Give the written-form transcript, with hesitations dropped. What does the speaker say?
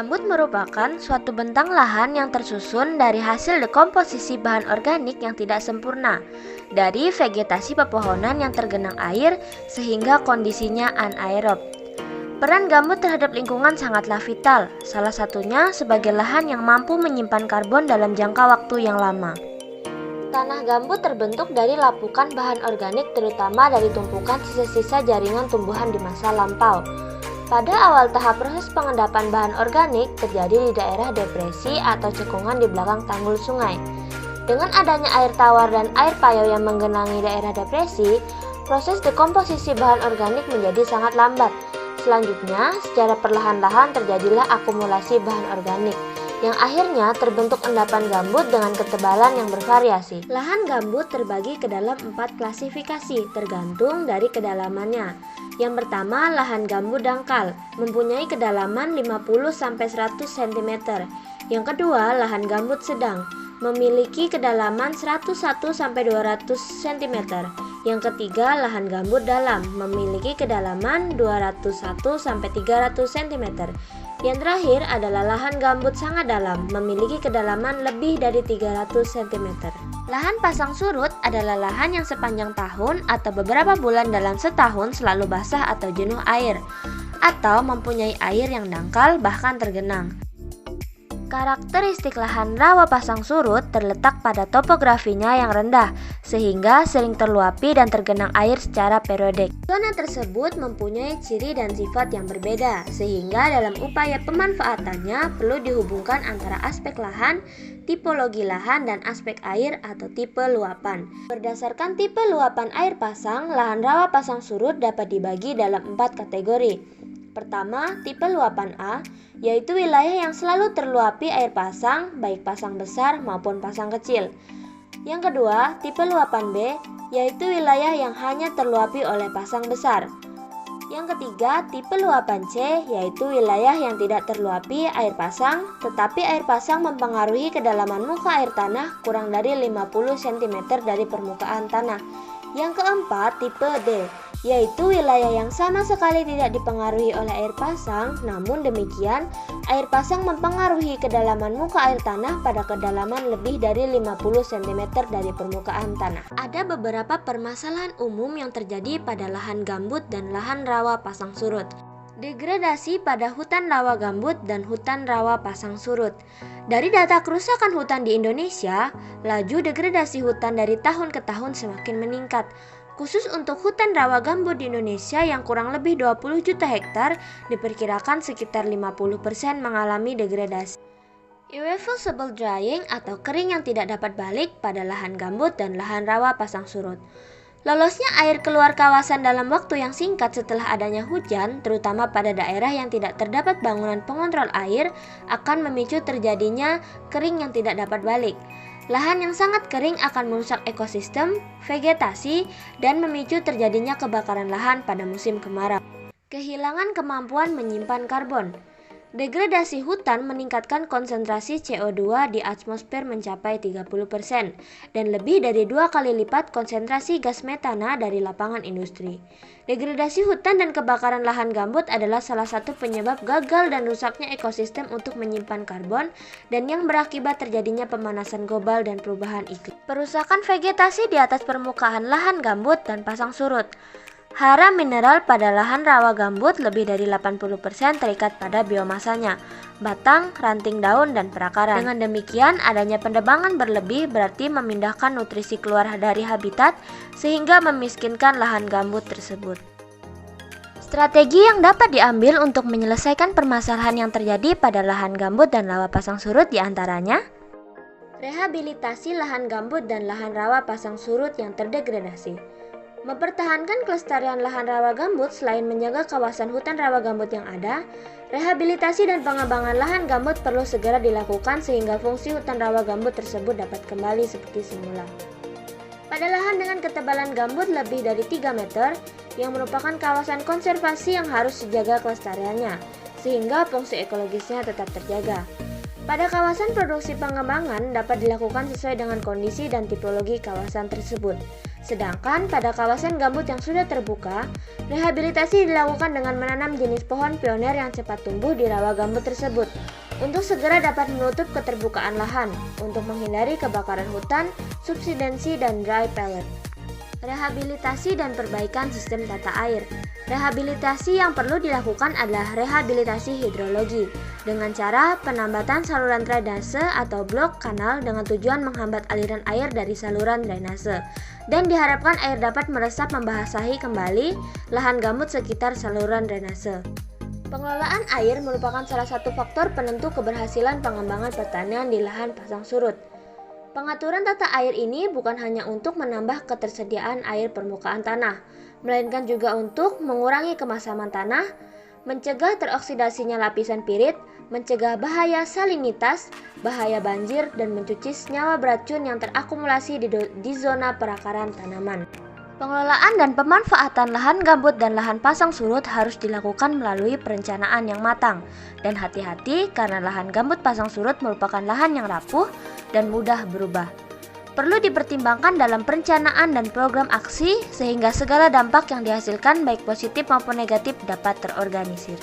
Gambut merupakan suatu bentang lahan yang tersusun dari hasil dekomposisi bahan organik yang tidak sempurna dari vegetasi pepohonan yang tergenang air sehingga kondisinya anaerob. Peran gambut terhadap lingkungan sangatlah vital, salah satunya sebagai lahan yang mampu menyimpan karbon dalam jangka waktu yang lama. Tanah gambut terbentuk dari lapukan bahan organik terutama dari tumpukan sisa-sisa jaringan tumbuhan di masa lampau. Pada awal tahap proses pengendapan bahan organik terjadi di daerah depresi atau cekungan di belakang tanggul sungai. Dengan adanya air tawar dan air payau yang menggenangi daerah depresi, proses dekomposisi bahan organik menjadi sangat lambat. Selanjutnya, secara perlahan-lahan terjadilah akumulasi bahan organik, yang akhirnya terbentuk endapan gambut dengan ketebalan yang bervariasi. Lahan gambut terbagi ke dalam 4 klasifikasi tergantung dari kedalamannya. Yang pertama, lahan gambut dangkal, mempunyai kedalaman 50-100 cm. Yang kedua, lahan gambut sedang, memiliki kedalaman 101-200 cm. Yang ketiga, lahan gambut dalam, memiliki kedalaman 201-300 cm. Yang terakhir adalah lahan gambut sangat dalam, memiliki kedalaman lebih dari 300 cm. Lahan pasang surut adalah lahan yang sepanjang tahun atau beberapa bulan dalam setahun selalu basah atau jenuh air, atau mempunyai air yang dangkal bahkan tergenang. Karakteristik lahan rawa pasang surut terletak pada topografinya yang rendah, sehingga sering terluapi dan tergenang air secara periodik. Zona tersebut mempunyai ciri dan sifat yang berbeda, sehingga dalam upaya pemanfaatannya perlu dihubungkan antara aspek lahan, tipologi lahan, dan aspek air atau tipe luapan. Berdasarkan tipe luapan air pasang, lahan rawa pasang surut dapat dibagi dalam 4 kategori. Pertama, tipe luapan A, yaitu wilayah yang selalu terluapi air pasang, baik pasang besar maupun pasang kecil. Yang kedua, tipe luapan B, yaitu wilayah yang hanya terluapi oleh pasang besar. Yang ketiga, tipe luapan C, yaitu wilayah yang tidak terluapi air pasang, tetapi air pasang mempengaruhi kedalaman muka air tanah kurang dari 50 cm dari permukaan tanah. Yang keempat, tipe D, yaitu wilayah yang sama sekali tidak dipengaruhi oleh air pasang, namun demikian air pasang mempengaruhi kedalaman muka air tanah pada kedalaman lebih dari 50 cm dari permukaan tanah. Ada beberapa permasalahan umum yang terjadi pada lahan gambut dan lahan rawa pasang surut. Degradasi pada hutan rawa gambut dan hutan rawa pasang surut. Dari data kerusakan hutan di Indonesia, laju degradasi hutan dari tahun ke tahun semakin meningkat. Khusus untuk hutan rawa gambut di Indonesia yang kurang lebih 20 juta hektar, diperkirakan sekitar 50% mengalami degradasi. Irreversible drying atau kering yang tidak dapat balik pada lahan gambut dan lahan rawa pasang surut. Lolosnya air keluar kawasan dalam waktu yang singkat setelah adanya hujan, terutama pada daerah yang tidak terdapat bangunan pengontrol air, akan memicu terjadinya kering yang tidak dapat balik. Lahan yang sangat kering akan merusak ekosistem, vegetasi, dan memicu terjadinya kebakaran lahan pada musim kemarau. Kehilangan kemampuan menyimpan karbon. Degradasi hutan meningkatkan konsentrasi CO2 di atmosfer mencapai 30% dan lebih dari 2 kali lipat konsentrasi gas metana dari lapangan industri. Degradasi hutan dan kebakaran lahan gambut adalah salah satu penyebab gagal dan rusaknya ekosistem untuk menyimpan karbon dan yang berakibat terjadinya pemanasan global dan perubahan iklim. Perusakan vegetasi di atas permukaan lahan gambut dan pasang surut. Hara mineral pada lahan rawa gambut lebih dari 80% terikat pada biomasanya, batang, ranting daun, dan perakaran. Dengan demikian, adanya pendebangan berlebih berarti memindahkan nutrisi keluar dari habitat sehingga memiskinkan lahan gambut tersebut. Strategi yang dapat diambil untuk menyelesaikan permasalahan yang terjadi pada lahan gambut dan rawa pasang surut diantaranya: rehabilitasi lahan gambut dan lahan rawa pasang surut yang terdegradasi. Mempertahankan kelestarian lahan rawa gambut selain menjaga kawasan hutan rawa gambut yang ada, rehabilitasi dan pengembangan lahan gambut perlu segera dilakukan sehingga fungsi hutan rawa gambut tersebut dapat kembali seperti semula. Pada lahan dengan ketebalan gambut lebih dari 3 meter, yang merupakan kawasan konservasi yang harus dijaga kelestariannya, sehingga fungsi ekologisnya tetap terjaga. Pada kawasan produksi pengembangan dapat dilakukan sesuai dengan kondisi dan tipologi kawasan tersebut. Sedangkan pada kawasan gambut yang sudah terbuka, rehabilitasi dilakukan dengan menanam jenis pohon pioner yang cepat tumbuh di rawa gambut tersebut untuk segera dapat menutup keterbukaan lahan untuk menghindari kebakaran hutan, subsidensi, dan dry pellet. Rehabilitasi dan perbaikan sistem tata air. Rehabilitasi yang perlu dilakukan adalah rehabilitasi hidrologi dengan cara penambatan saluran drainase atau blok kanal dengan tujuan menghambat aliran air dari saluran drainase, dan diharapkan air dapat meresap membasahi kembali lahan gambut sekitar saluran drainase. Pengelolaan air merupakan salah satu faktor penentu keberhasilan pengembangan pertanian di lahan pasang surut. Pengaturan tata air ini bukan hanya untuk menambah ketersediaan air permukaan tanah, melainkan juga untuk mengurangi kemasaman tanah, mencegah teroksidasinya lapisan pirit, mencegah bahaya salinitas, bahaya banjir, dan mencuci senyawa beracun yang terakumulasi di zona perakaran tanaman. Pengelolaan dan pemanfaatan lahan gambut dan lahan pasang surut harus dilakukan melalui perencanaan yang matang dan hati-hati karena lahan gambut pasang surut merupakan lahan yang rapuh dan mudah berubah. Perlu dipertimbangkan dalam perencanaan dan program aksi sehingga segala dampak yang dihasilkan baik positif maupun negatif dapat terorganisir.